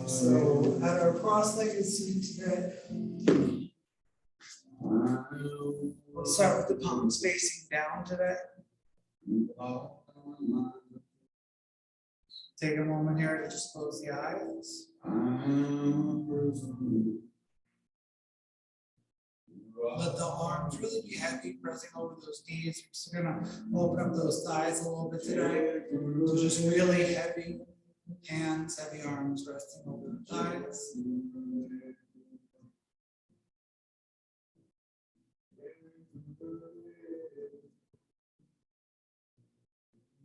So at our cross-legged seat today, we'll start with the palms facing down today. Take a moment here to just close the eyes. Let the arms really be heavy, pressing over those knees. We're just gonna open up those thighs a little bit today. So just really heavy hands, heavy arms resting over the thighs.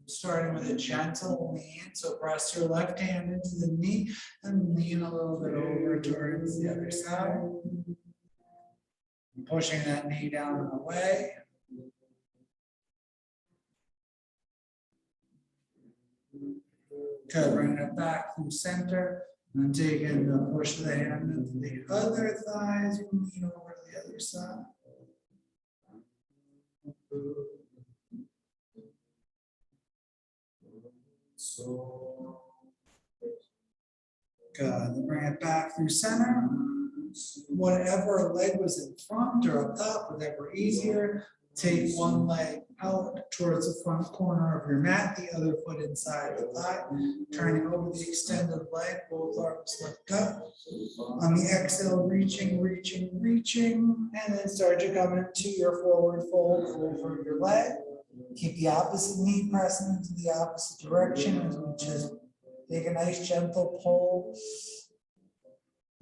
Starting with a gentle lean, so press your left hand into the knee and lean a little bit over towards the other side. Pushing that knee down and away. Good, bring it back through center and taking the push the hand into the other thighs. You can lean over to the other side. Good, bring it back through center. Whatever leg was in front or up top, whatever easier, take one leg out towards the front corner of your mat, the other foot inside the thigh, turning over the extended leg, both arms lift up. On the exhale, reaching, and then start to come into your forward fold over your leg. Keep the opposite knee pressing into the opposite direction as we just take a nice gentle pull.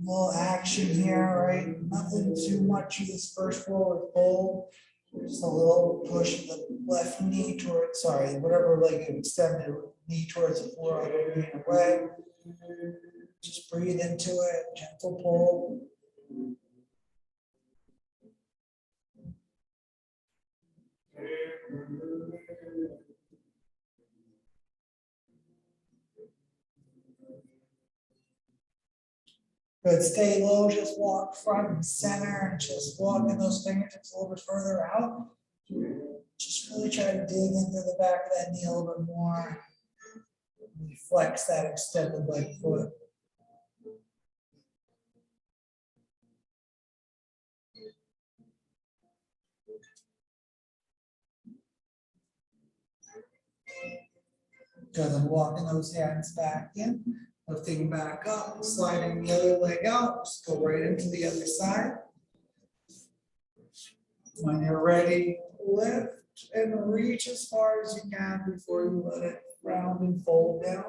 Little action here, right? Nothing too much of this first forward fold. Just a little push of the left knee towards, whatever leg you extended, knee towards the floor, other knee away. Just breathe into it, gentle pull. Good, stay low, just walk front and center, and just walking those fingertips a little bit further out. Just really try to dig into the back of that knee a little bit more. Flex that extended leg foot. Good, then walking those hands back in. Lifting back up, sliding the other leg out, just go right into the other side. When you're ready, lift and reach as far as you can before you let it round and fold down.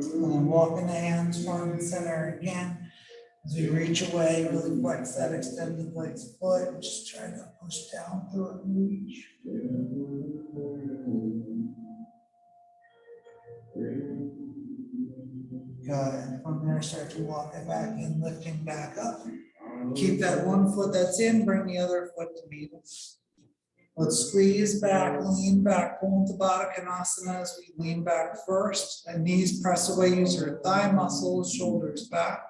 And then walking the hands front and center again. As we reach away, really flex that extended leg foot and just try to push down through it and reach. Good. From there, start to walk it back in, lifting back up. Keep that one foot that's in, bring the other foot to meet it. Let's squeeze back, lean back, pull into Baddha Konasana as we lean back first. And knees press away, use your thigh muscles, shoulders back.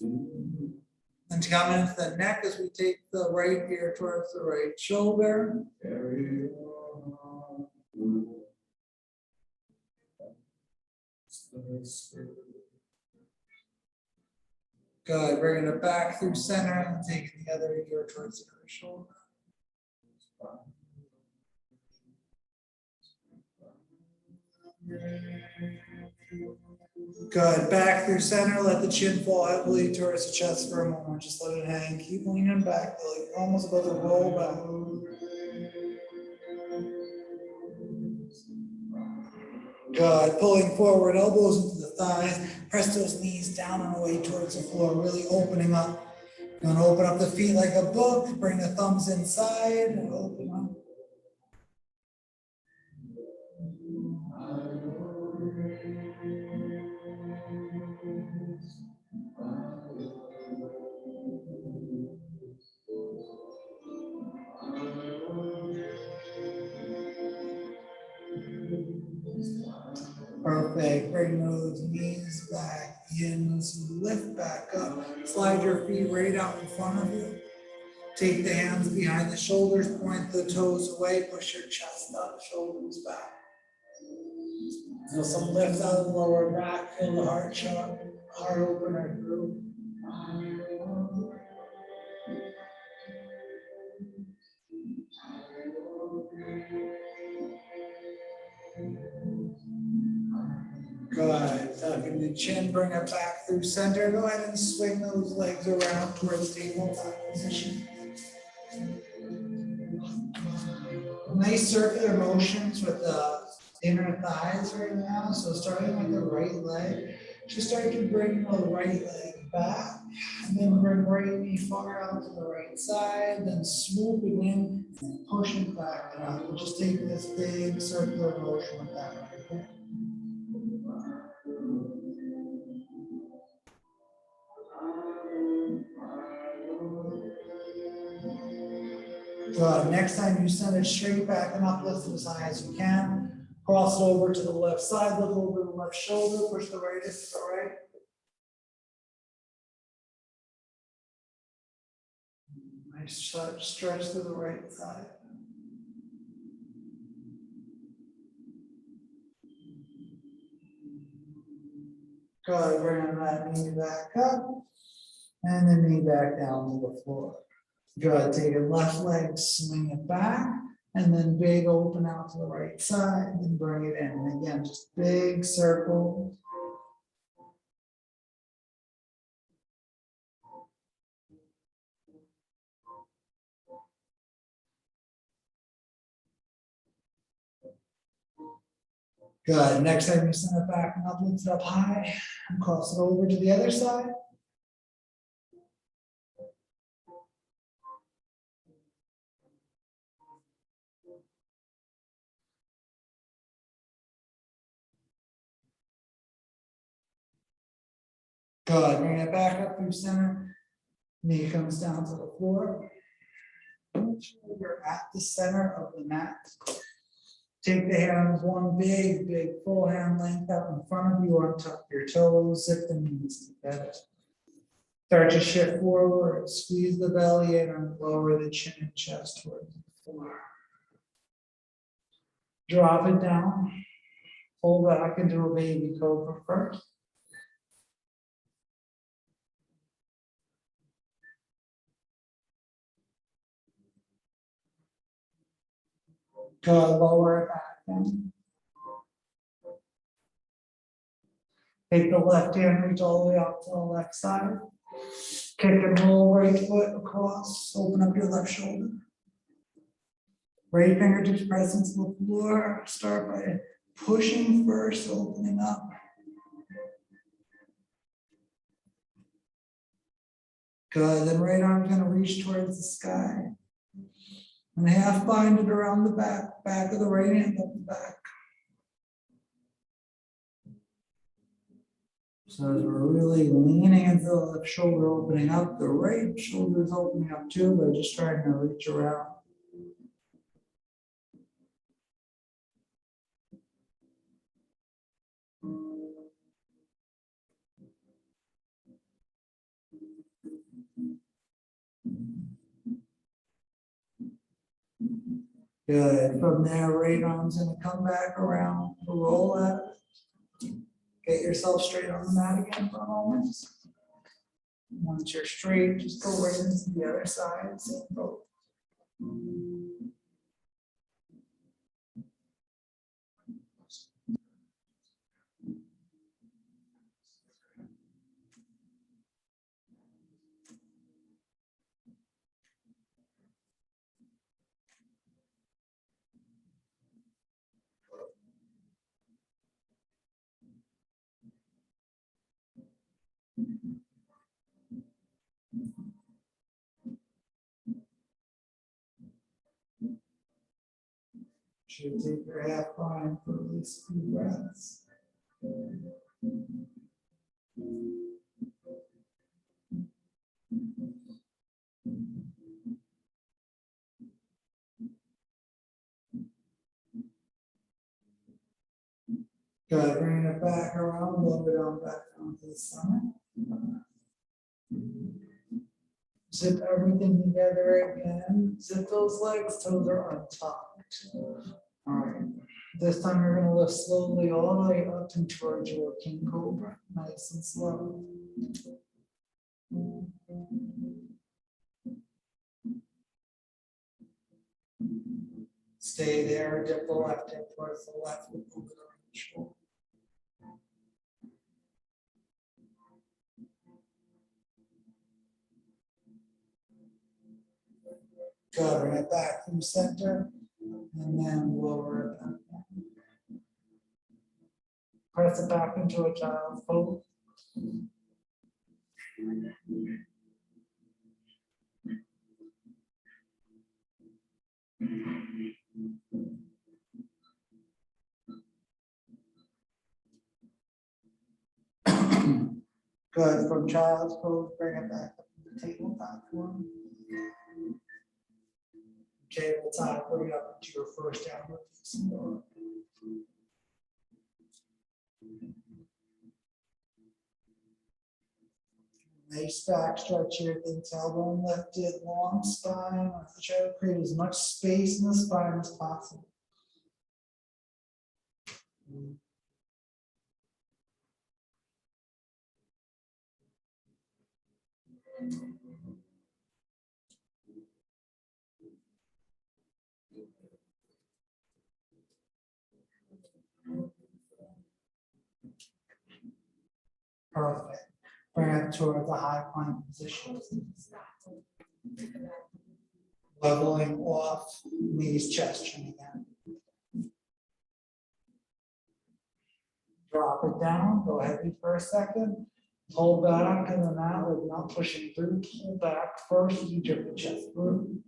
And come into the neck as we take the right ear towards the right shoulder. Good, bringing it back through center and taking the other ear towards the other shoulder. Good, back through center, let the chin fall heavily towards the chest for a moment. Just let it hang, keep leaning back, like you're almost about to roll back. Good, pulling forward, elbows into the thighs, press those knees down and away towards the floor, really opening up. You're gonna open up the feet like a book, bring the thumbs inside and open up. Perfect. Bring those knees back in. Let's lift back up. Slide your feet right out in front of you. Take the hands behind the shoulders, point the toes away, push your chest up, shoulders back. Feel some lift out of the lower back, feel the heart opener through. Good. Tuck in the chin, bring it back through center. Go ahead and swing those legs around towards tabletop position. Nice circular motions with the inner thighs right now. So starting with the right leg, just start to bring the right leg back, and then bring right knee far out to the right side, then swooping in and pushing back out. We'll just take this big circular motion with that right there. Good. Next time you send it straight back and uplift it as high as you can. Cross it over to the left side, look over the left shoulder, push the right hip to the right. Nice stretch to the right side. Good. Bring that knee back up and the knee back down to the floor. Good. Take your left leg, swing it back, and then big open out to the right side, and bring it in. And again, just big circle. Good. Next time you send it back and up, lift it up high, and cross it over to the other side. Good. Bring it back up through center. Knee comes down to the floor. Make sure you're at the center of the mat. Take the hands one big full hand length out in front of you, untuck your toes, zip the knees together. Start to shift forward, squeeze the belly in and lower the chin and chest towards the floor. Drop it down, pull back into a baby cobra first. Go lower it back down. Take the left hand, reach all the way up to the left side. Kick and roll right foot across, open up your left shoulder. Right fingertips press into the floor. Start by pushing first, opening up. Good, then right arm's gonna reach towards the sky. And half bind it around the back of the right hand up the back. So as we're really leaning into the left shoulder opening up, the right shoulder is opening up too, but just trying to reach around. Good. From there, right arm's gonna come back around, roll out. Get yourself straight on the mat again for a moment. Once you're straight, just go right into the other side. Same boat. sure you take your half line for at least a few breaths. Good, bringing it back around, a little bit on back onto the stomach. Zip everything together again. Zip those legs, toes are untucked. All right. This time you're going to lift slowly all the way up and towards your King Cobra. Nice and slow. Stay there, dip the left hip towards the left with over the right shoulder. Good, bring it back through center, and then lower it down. Press it back into a child's pose. Good, from child's pose, bring it back up to the tabletop form. Tabletop, bring it up into your first downward facing dog. Nice back stretch here, things elbow lifted, long spine. Try to create as much space in the spine as possible. Perfect. Bring it toward the high plank position. Leveling off, knees, chest, chin again. Drop it down, go heavy for a second. Pull back and then that way, not pushing through. Pull back first as you jerk the chest through.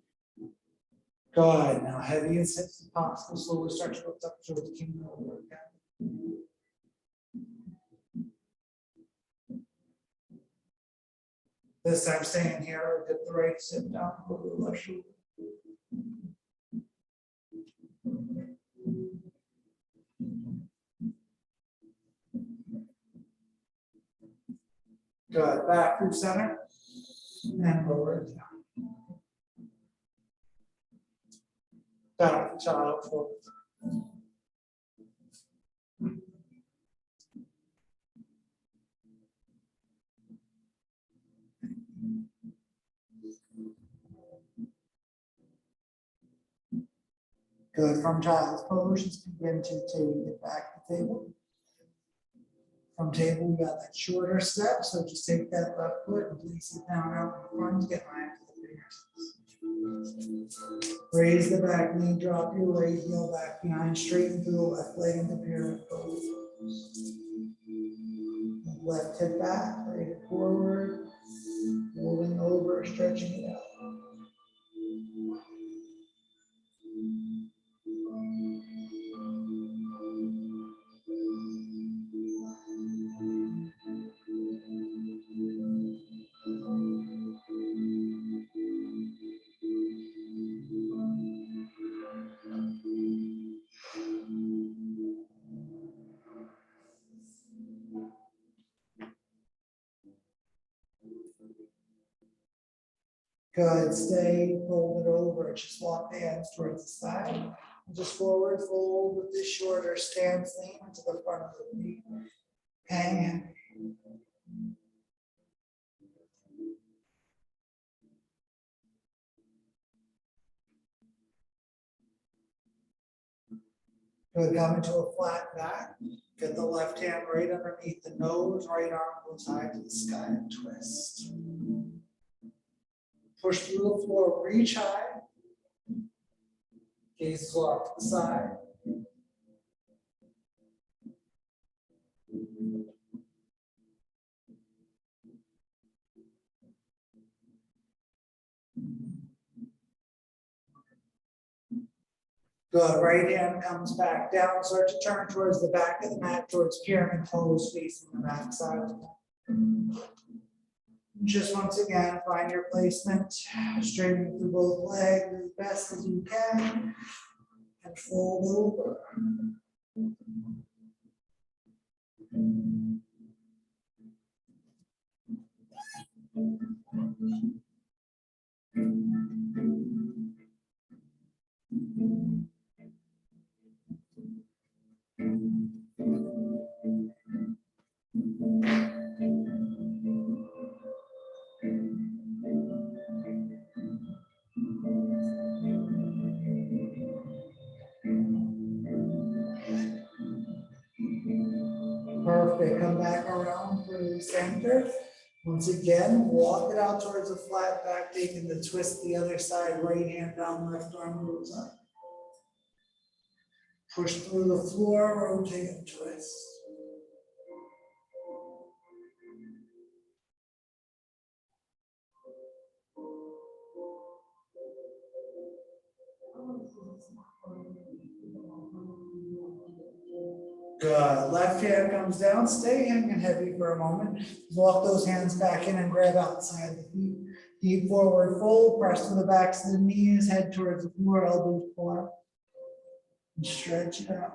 Good. Now heavy as hips as possible. Slowly start to lift up towards the King Cobra again. This time staying here, dip the right hip down, go to the left shoulder. Good, back through center, and lower it down. Back to child pose. Good, from child's pose, just begin to take it back to the table. From table, we got that shorter step, so just take that left foot and place it down out in front, get lined to the fingertips. Raise the back knee, drop your right heel back behind, straighten through the left leg into pyramid pose. Left hip back, right hip forward, rolling over, stretching it out. Good, stay, fold it over, just walk the hands towards the side. Just forward fold with the shorter stance, lean to the front of the knee. Hang. Good, come into a flat back. Get the left hand right underneath the nose, right arm goes high to the sky and twist. Push through the floor, reach high. Gaze off to the side. Good, right hand comes back down, start to turn towards the back of the mat, towards pyramid pose facing the back side. Just once again, find your placement, straightening through both legs as best as you can, and fold over. Perfect, come back around through the center. Once again, walk it out towards the flat back, taking the twist the other side, right hand down, left arm goes up. Push through the floor, rotate and twist. Good. Left hand comes down, stay hanging heavy for a moment. Walk those hands back in and grab outside the feet. Deep forward fold, press to the backs of the knees, head towards the floor, elbows pull out. And stretch it out.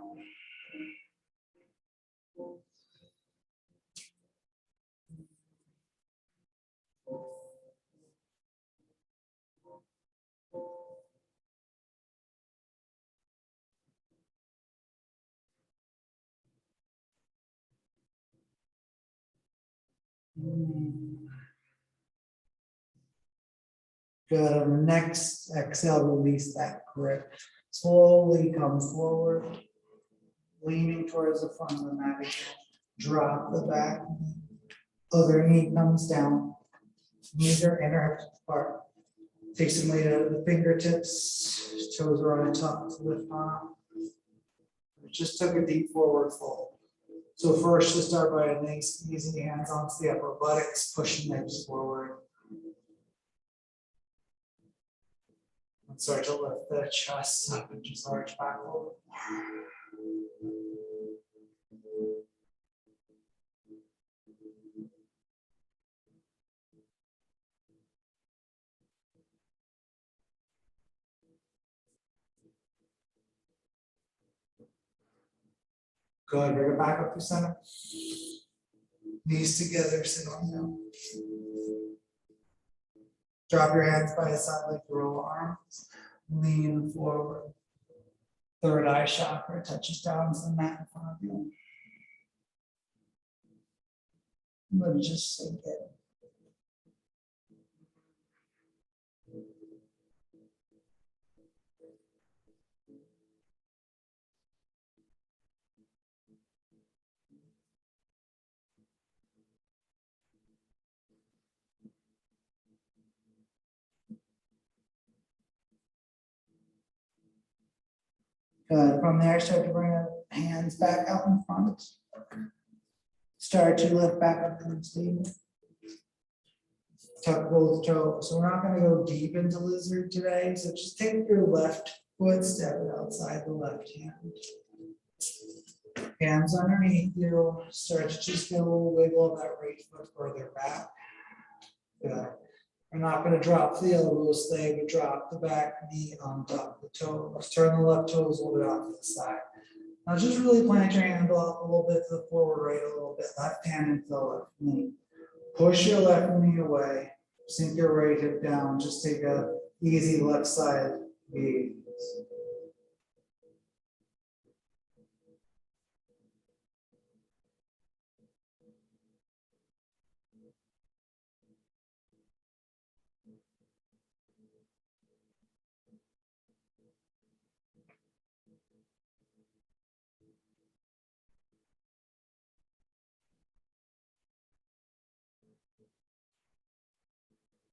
Good. On the next exhale, release that grip. Slowly come forward, leaning towards the front of the mat again. Drop the back knee. Other knee comes down. Knees are inner hips apart. Take some weight out of the fingertips. Toes are on the top to lift on up. Just took a deep forward fold. So first, just start by a nice, easy hands onto the upper buttocks, pushing hips forward. And start to lift the chest up and just arch back over. Good, bring it back up to center. Knees together, sit on down. Drop your hands by your side like you roll arms. Lean forward. Third eye chakra touches down to the mat in front of you. Let it just sink in. Good. From there, start to bring the hands back out in front. Start to lift back up towards the table. Tuck both toes. So we're not going to go deep into lizard today. So just take your left foot, step it outside the left hand. Hands underneath you. Start to just get a little wiggle of that right foot further back. Good. We're not going to drop the elbows, stay, but drop the back knee on top of the toe. Let's turn the left toes a little bit off to the side. Now just really plant your hand off a little bit to the forward, right a little bit, left hand into the left knee. Push your left knee away, sink your right hip down, just take a easy left side gaze.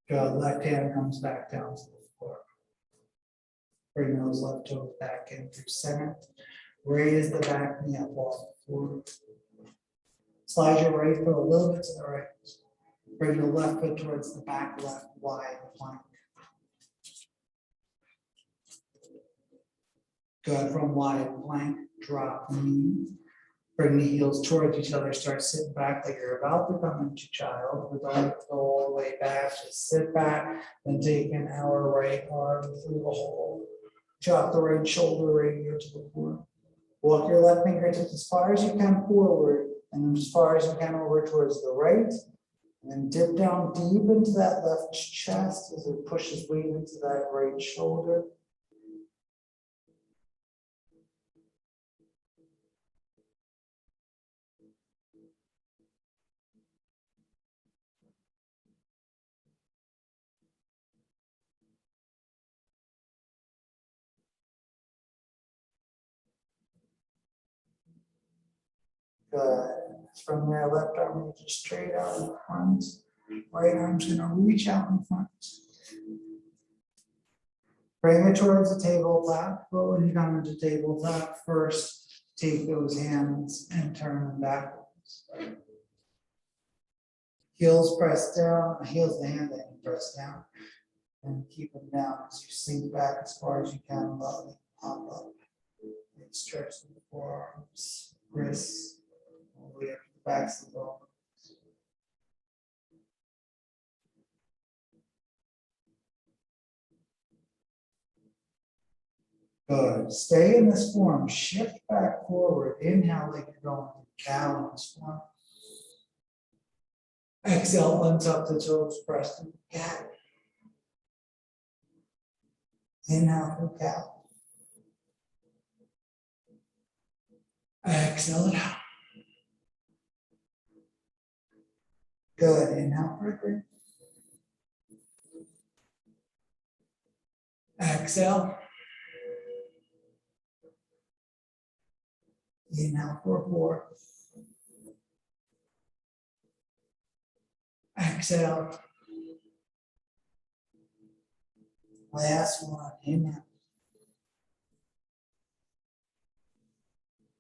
Good. Left hand comes back down to the floor. Bring those left toes back in through center. Raise the back knee up off the floor. Slide your right foot a little bit to the right. Bring the left foot towards the back left wide plank. Good, from wide plank, drop the knees. Bring the heels towards each other, start sitting back like you're about to come into child, but don't go all the way back, just sit back and take in our right arm through the hole. Drop the right shoulder right here to the floor. Walk your left fingertips as far as you can forward and then as far as you can over towards the right. And then dip down deep into that left chest as it pushes weight into that right shoulder. Good. From there, left arm reaches straight out in front. Right arm's gonna reach out in front. Bring it towards the tabletop, but when you come into tabletop, first take those hands and turn them backwards. Heels press down, heels the hand that you press down, and keep them down as you sink back as far as you can, above it, pop up. And stretch the forearms, wrists, all the way up to the backs of the bone. Good. Stay in this form. Shift back forward. Inhale like you're going to cow in this form. Exhale, untuck the toes, press to the cat. Inhale for cow. Exhale it out. Good. Inhale for green. Exhale. Inhale for 4. Exhale. Last one. Inhale.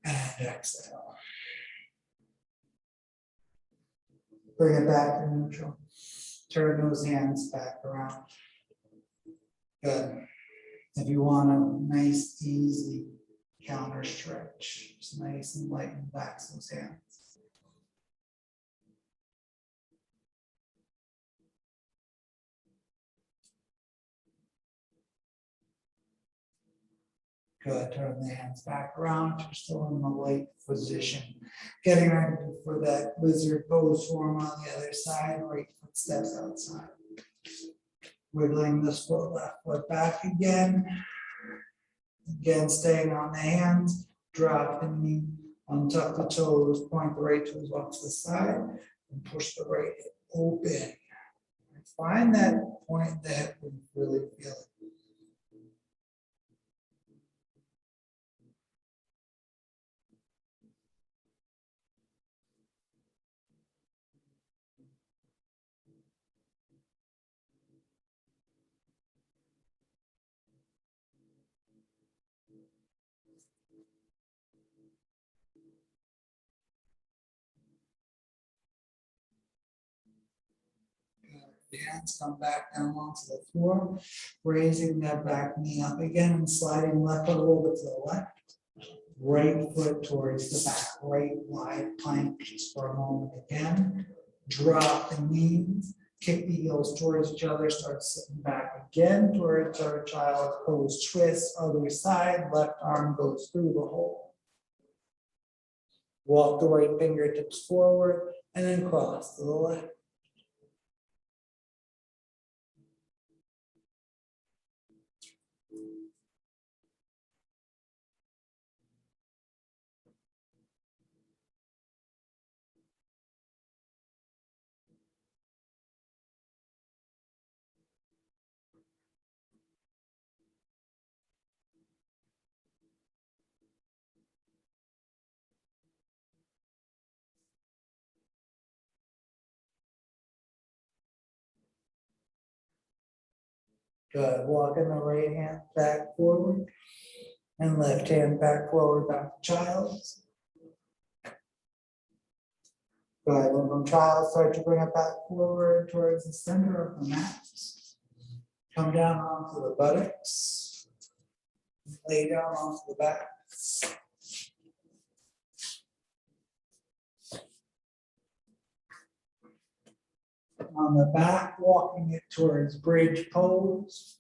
And exhale. Bring it back to neutral. Turn those hands back around. Good. If you want a nice, easy counter stretch, just nice and light and relax those hands. Good. Turn the hands back around. You're still in the light position. Getting ready for that lizard pose form on the other side. Right foot steps outside. Wiggling this foot, left foot back again. Again, staying on the hands. Drop the knee. Untuck the toes. Point the right toes off to the side. And push the right hip open. Find that point in the hip when you really feel it. The hands come back down onto the floor, raising that back knee up again and sliding left foot over to the left. Right foot towards the back, right wide plank just for a moment again. Drop the knees, kick the heels towards each other, start sitting back again towards our child pose twist, other side, left arm goes through the hole. Walk the right fingertips forward and then cross to the left. Good. Walking the right hand back forward and left hand back forward, back to child. Good. And from child, start to bring it back forward towards the center of the mat. Come down onto the buttocks. Lay down onto the back. On the back, walking it towards bridge pose.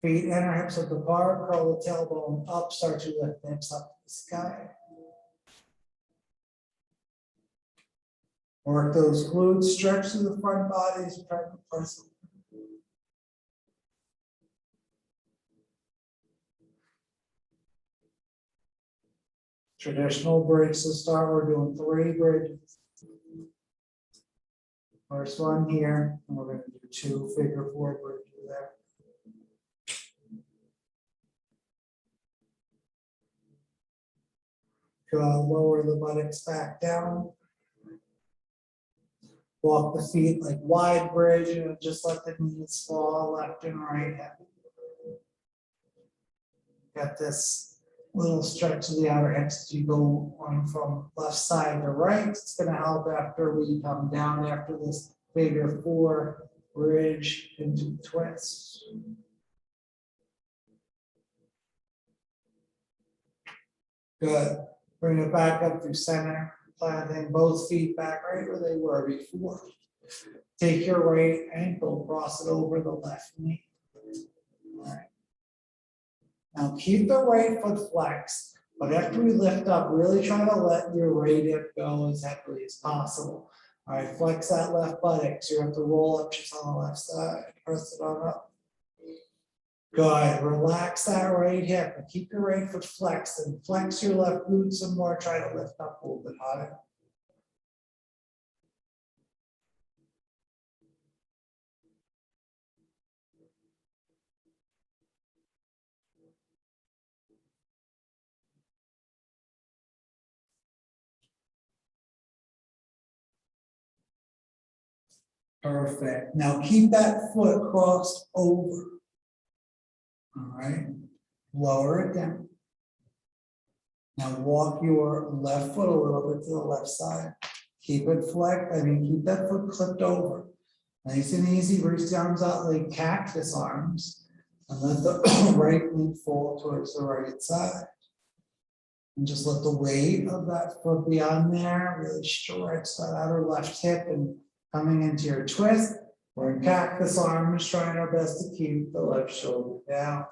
Feet and hips at the bar, curl the tailbone up, start to lift the hips up to the sky. Work those glutes, stretch through the front bodies, try to press. Traditional bridge to start, we're doing 3 bridges. First one here, and we're going to do 2 figure 4 bridges there. Lower the buttocks back down. Walk the feet like wide bridge, and just let the knees fall left and right. Got this little stretch of the outer hips as you go on from left side to right. It's going to help after we come down after this figure 4 bridge into twist. Good. Bring it back up through center, planting both feet back right where they were before. Take your right ankle, cross it over the left knee. All right. Now keep the right foot flexed, but after we lift up, really try to let your right hip go as heavily as possible. All right, flex that left buttock, so you have to roll up just on the left side, press it on up. Good, relax that right hip and keep your right foot flexed and flex your left glute some more, try to lift up a little bit higher. Perfect. Now keep that foot crossed over. All right. Lower it down. Now walk your left foot a little bit to the left side. Keep it flexed. Keep that foot clipped over. Nice and easy. Reach the arms out like cactus arms. And let the right knee fall towards the right side. And just let the weight of that foot be on there. Really stretch that outer left hip and coming into your twist, we're in cactus arms, trying our best to keep the left shoulder down.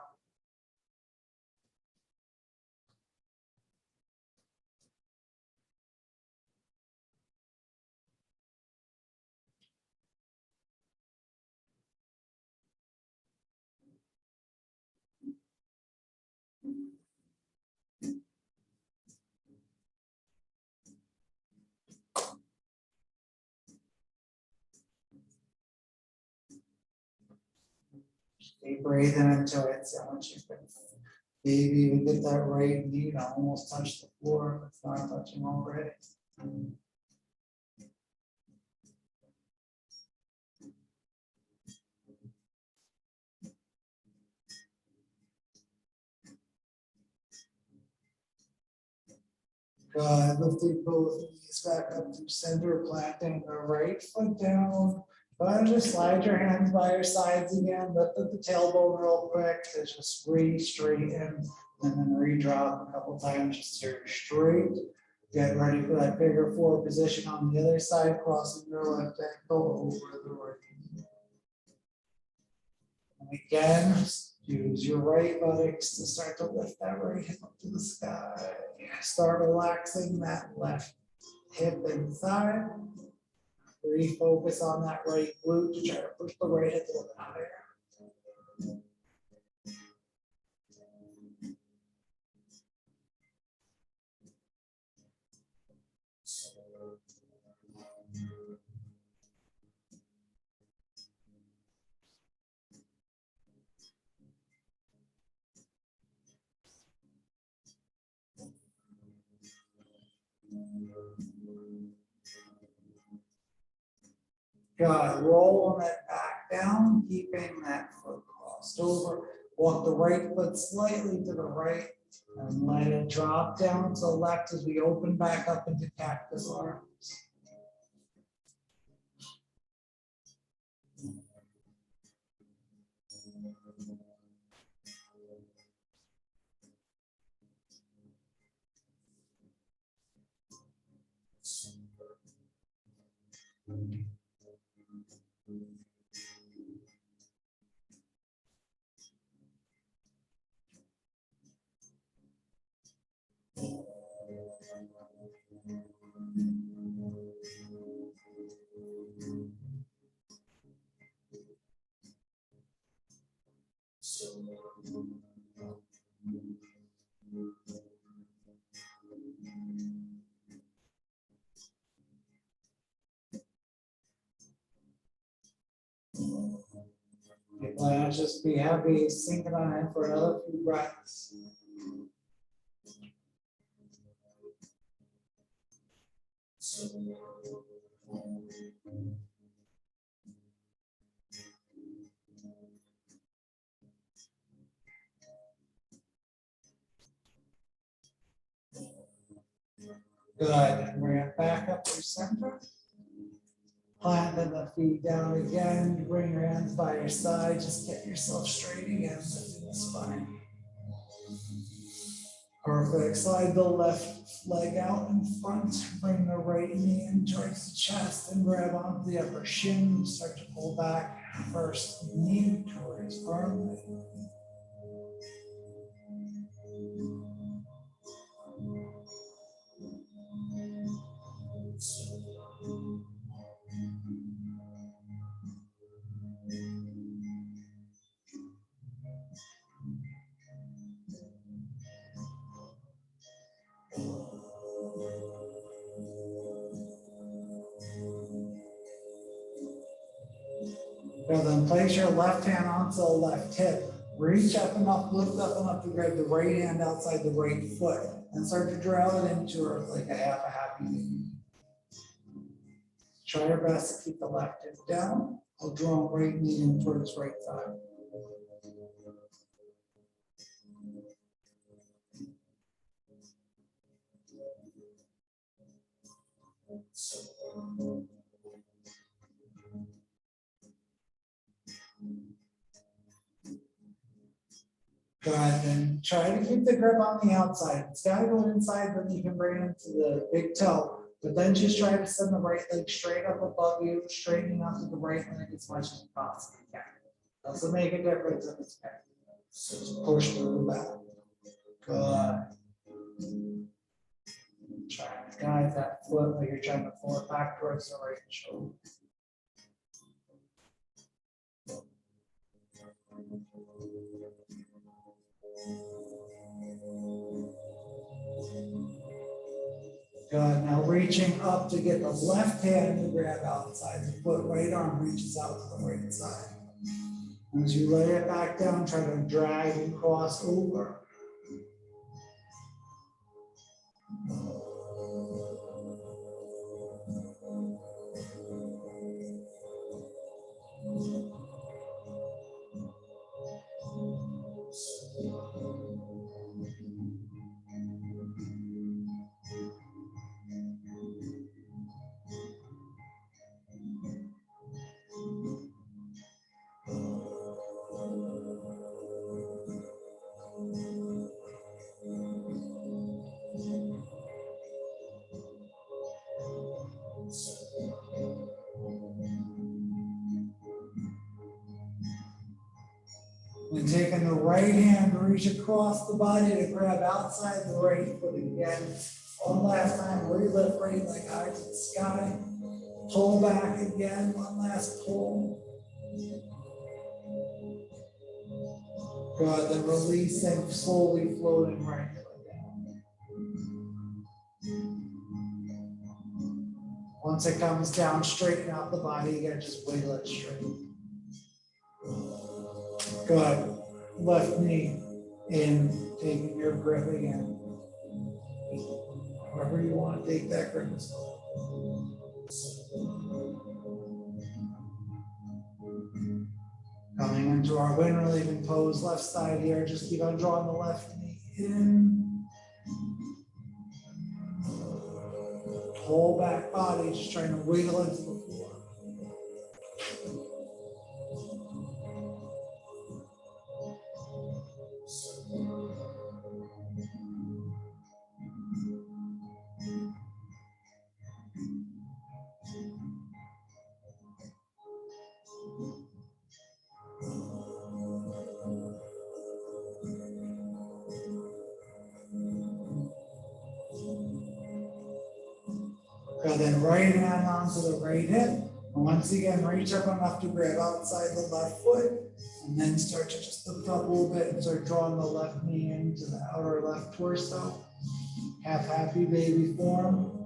Keep breathing into it. See how much you can. Maybe even get that right knee to almost touch the floor if it's not touching already. Good. Lifting both knees back up to center, planting the right foot down. Go ahead and just slide your hands by your sides again. Lift up the tailbone real quick to just re-straighten and then re-drop a couple times just to straight. Get ready for that figure 4 position on the other side, crossing your left ankle over the right knee. And again, use your right buttocks to start to lift that right hip up to the sky. Start relaxing that left hip inside. Refocus on that right glute to try to push the right hip a little bit higher. Good. Roll that back down, keeping that foot crossed over. Walk the right foot slightly to the right and let it drop down to the left as we open back up into cactus arms. Just be happy, sinking on it for another few breaths. Good, and bring it back up to center. Planting the feet down again, bring your hands by your side, just get yourself straight again, lifting the spine. Perfect, slide the left leg out in front, bring the right knee in towards the chest and grab onto the upper shin, start to pull back, first knee towards arm leg. Now then place your left hand onto the left hip. Reach up and up, lift up and up to grab the right hand outside the right foot and start to draw it into earth like a happy baby. Try your best to keep the left hip down. I'll draw right knee in towards right thigh. Go ahead and try to keep the grip on the outside. It's got to go inside, then you can bring it to the big toe. But then just try to send the right leg straight up above you, straightening out to the right leg as much as you possibly can. Doesn't make a difference if it's back. So just push through the back. Good. Try to guide that foot like you're trying to pull it back towards the right shoulder. Good. Now reaching up to get the left hand to grab outside the foot, right arm reaches out to the right side. As you lay it back down, try to drag and cross over. And taking the right hand, reach across the body to grab outside the right foot again. One last time, relift right leg high to the sky. Pull back again, one last pull. Good, then releasing, slowly floating right foot down. Once it comes down, straighten out the body again, just wiggle it straight. Good. Left knee in, taking your grip again. However you want to take that grip. Coming into our wind relieving pose, left side here. Just keep on drawing the left knee in. Whole back body, just trying to wiggle into the floor. Good, then right hand onto the right hip. And once again, reach up enough to grab outside the left foot. And then start to just lift up a little bit and start drawing the left knee into the outer left torso. Half happy baby form.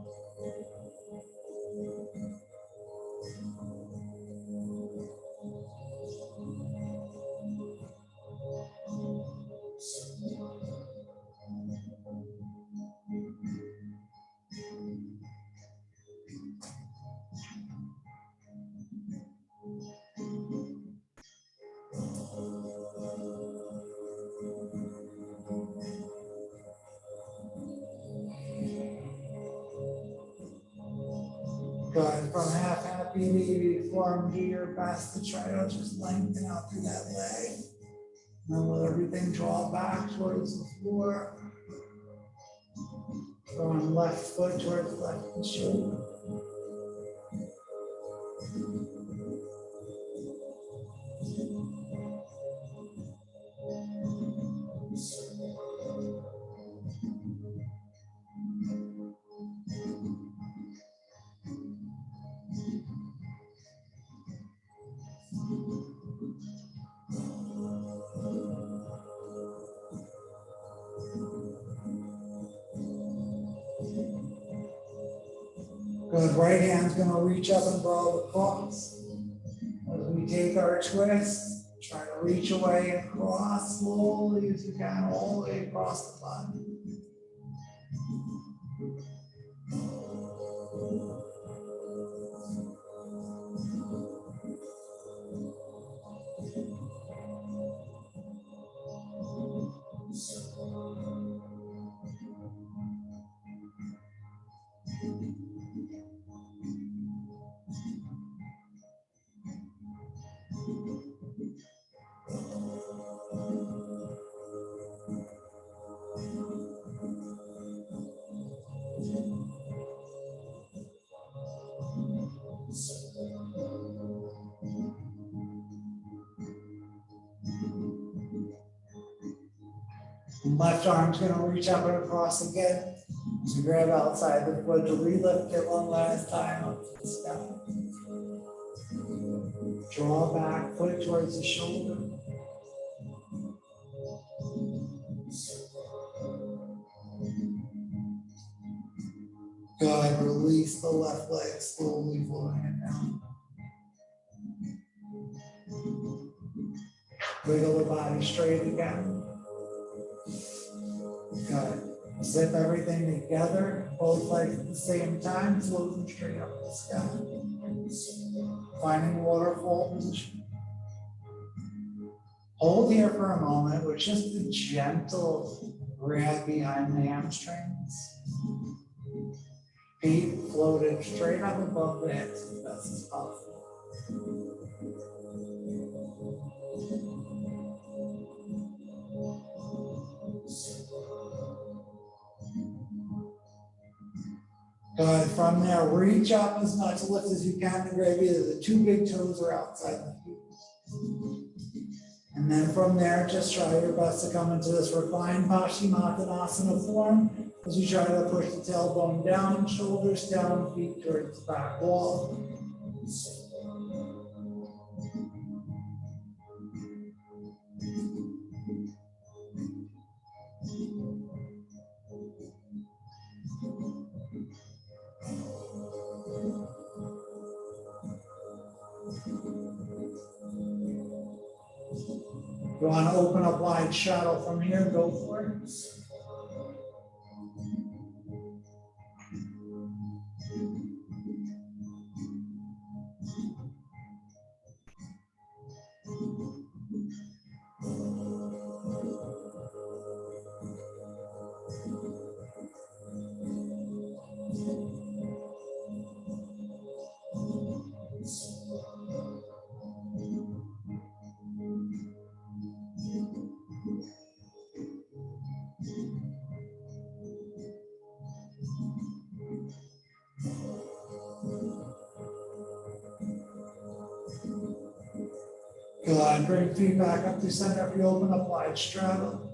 Good. From half happy baby form, do your best to try to just lengthen out through that leg. And then let everything draw back towards the floor. Throwing left foot towards left shoulder. Good, right hand's gonna reach up and draw across. As we take our twist, try to reach away and cross slowly as you can, all the way across the body. Left arm's gonna reach up and across again. So grab outside the foot to relift it one last time up to the sky. Draw back, foot towards the shoulder. Good, release the left leg, slowly flowing it down. Wiggle the body straight again. Good. Zip everything together, both legs at the same time, float them straight up the sky. Finding waterfall position. Hold here for a moment with just a gentle grab behind the hamstrings. Feet floated straight up above the hips as best as possible. Good. From there, reach up as much lift as you can to grab either the two big toes or outside the feet. And then from there, just try your best to come into this reclined Paschimottanasana form as you try to push the tailbone down, shoulders down, feet towards the back wall. If you want to open up wide straddle from here, go for it. Good. Bring feet back up to center. If you open up wide straddle.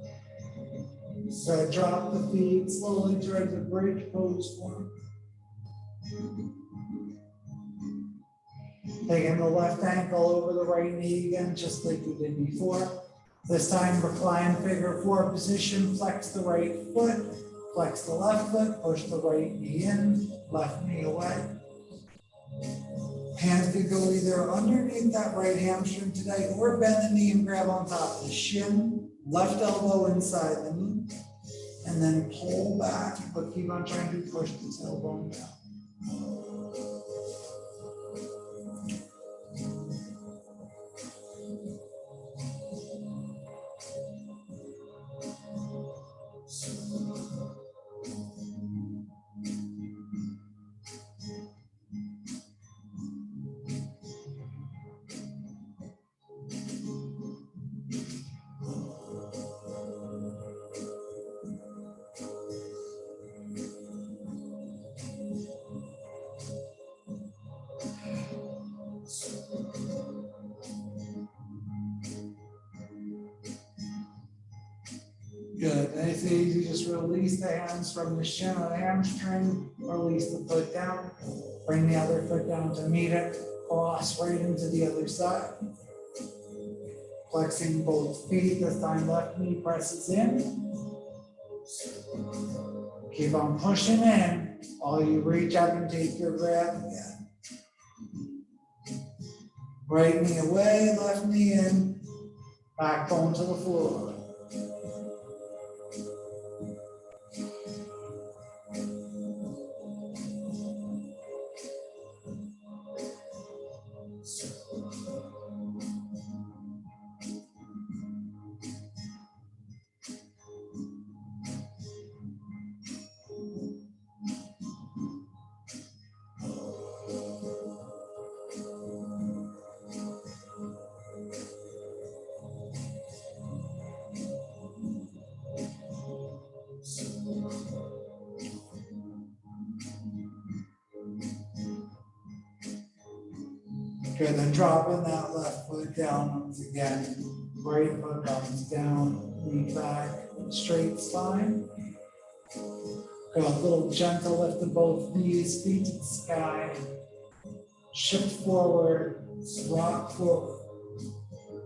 So drop the feet slowly towards the bridge pose form. Taking the left ankle over the right knee again, just like we did before. This time, recline figure four position, flex the right foot, flex the left foot, push the right knee in, left knee away. Hands could go either underneath that right hamstring today, or bend the knee and grab on top of the shin, left elbow inside the knee, and then pull back, but keep on trying to push the tailbone down. Good. And it's easy, just release the hands from the shin of the hamstring, release the foot down, bring the other foot down to meet it, cross right into the other side. Flexing both feet, this time left knee presses in. Keep on pushing in while you reach up and take your grab again. Right knee away, left knee in, backbone to the floor. Good, then dropping that left foot down once again. Right foot comes down, knee back, straight spine. Good, a little gentle lift of both knees, feet to the sky. Shift forward, rock forward.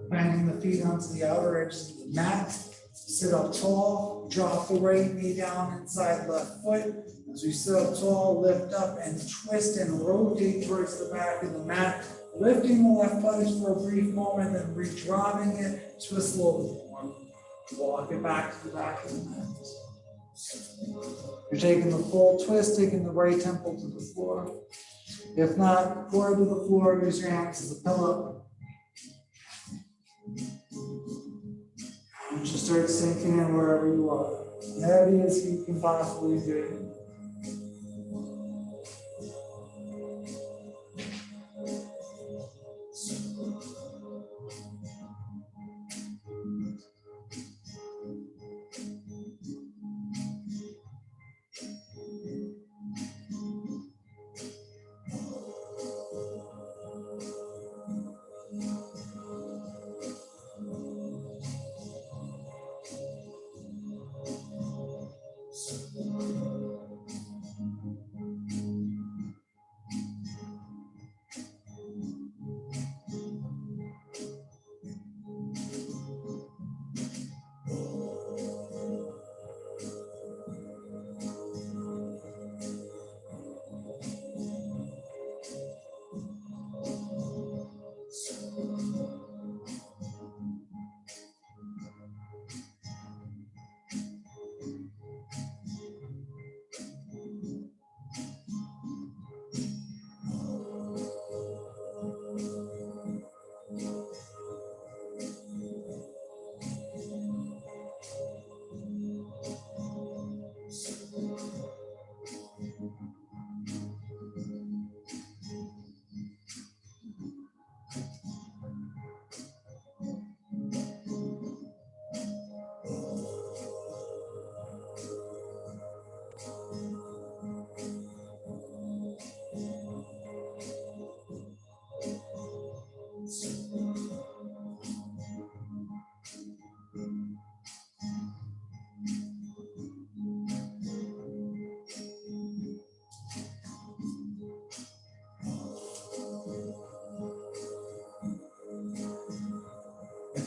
Banging the feet onto the outer edges of the mat. Sit up tall, drop the right knee down inside left foot. As we sit up tall, lift up and twist and rotate towards the back of the mat. Lifting the left foot for a brief moment, then re-dropping it, twist slowly. Walk it back to the back of the mat. You're taking the full twist, taking the right temple to the floor. If not, forward to the floor, use your hands as a pillow. And just start sinking in wherever you are. Heavy as you can possibly do.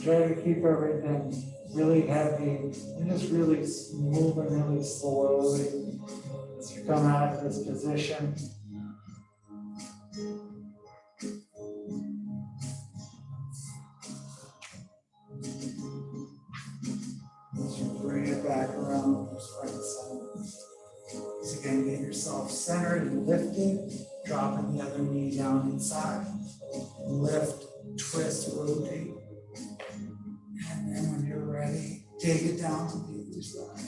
Try to keep everything really heavy and just really moving really slowly as you come out of this position. As you bring it back around the front side. So again, get yourself centered and lifted, dropping the other knee down inside. Lift, twist, rotate. And then when you're ready, take it down to the other side.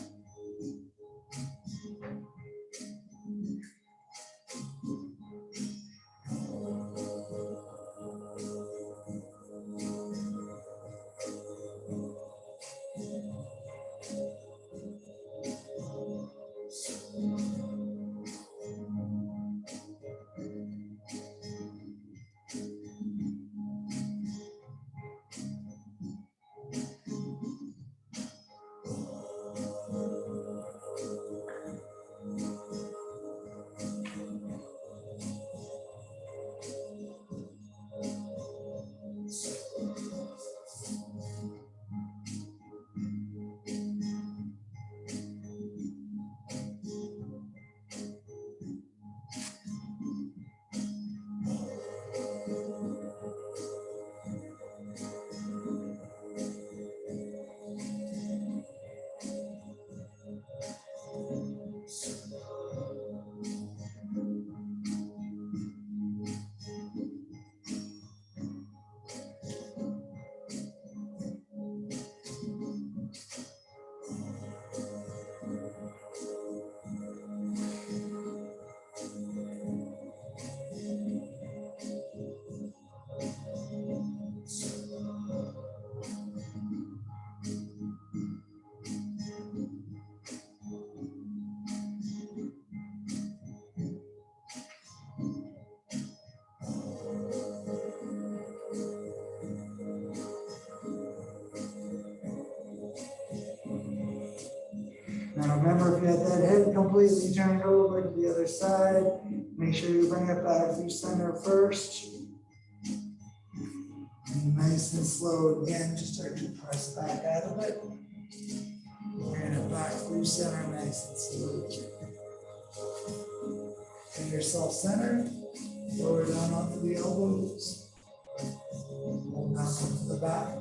Now remember, if you had that head completely turned over to the other side, make sure you bring it back through center first. And nice and slow again, just start to press back out of it. Bring it back through center, nice and slow. Get yourself centered, lower down onto the elbows, hold down onto the back.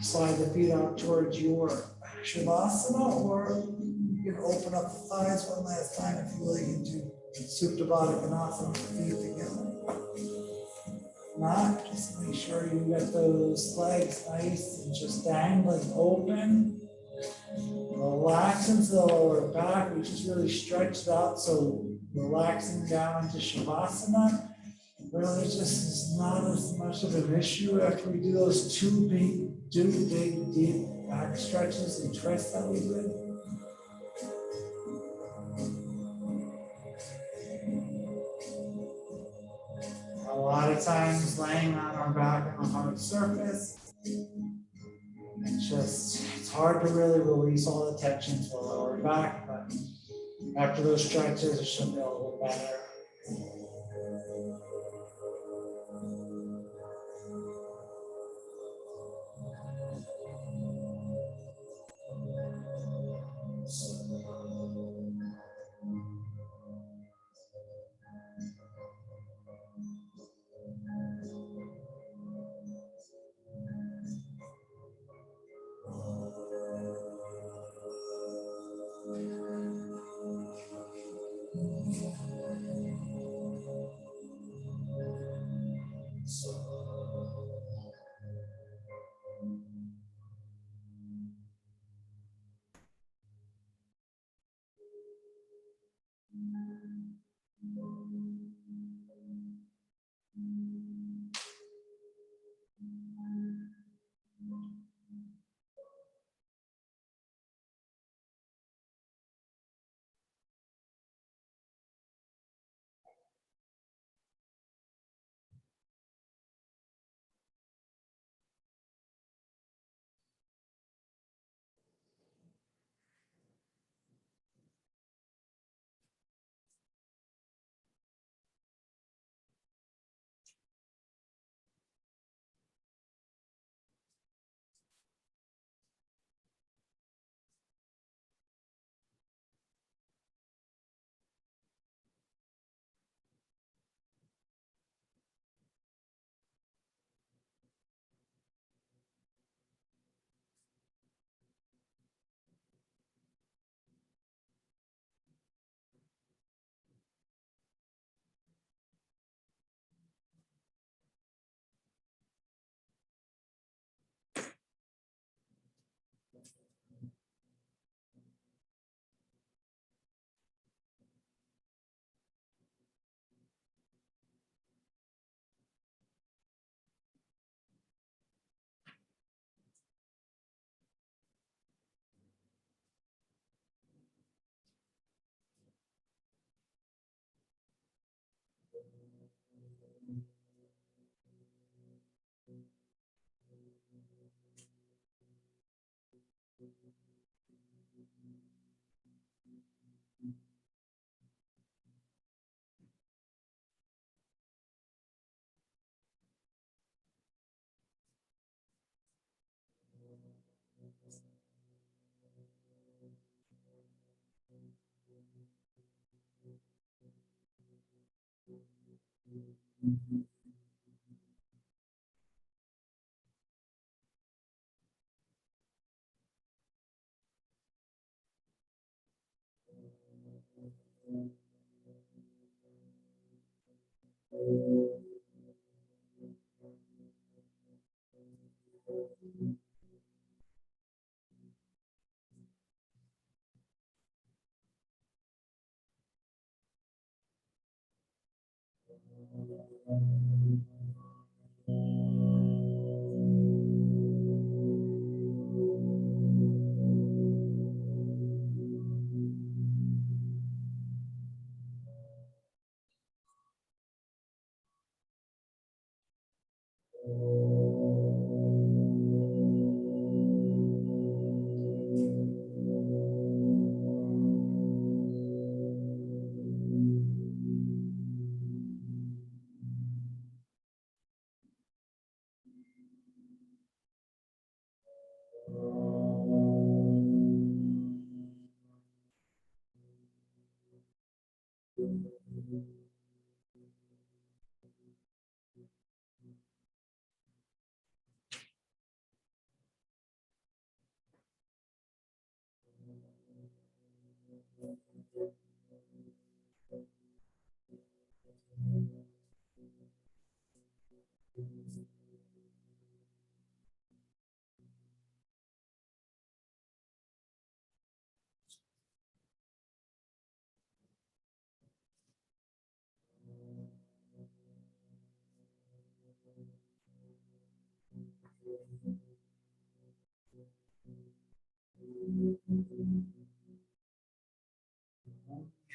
Slide the feet out towards your Shavasana, or you can open up the thighs one last time if you like into Supta Baddha Konasana, feet together. Not, just make sure you get those legs nice and just dangling open. Relax into the lower back, we just really stretch it out, so relaxing down into Shavasana. Really just is not as much of an issue after we do those two big, deep back stretches and twists that we did. A lot of times laying on our back on a hard surface, it's hard to really release all the tension to the lower back, but after those stretches, it should feel a little better.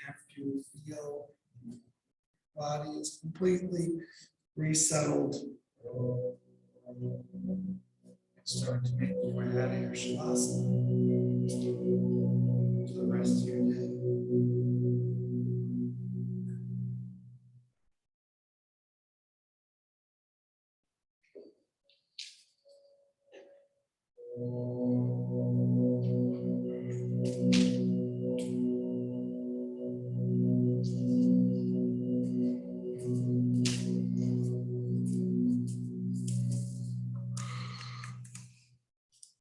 After you feel body is completely resettled, start to make your way out of your shavasana for the rest of your day.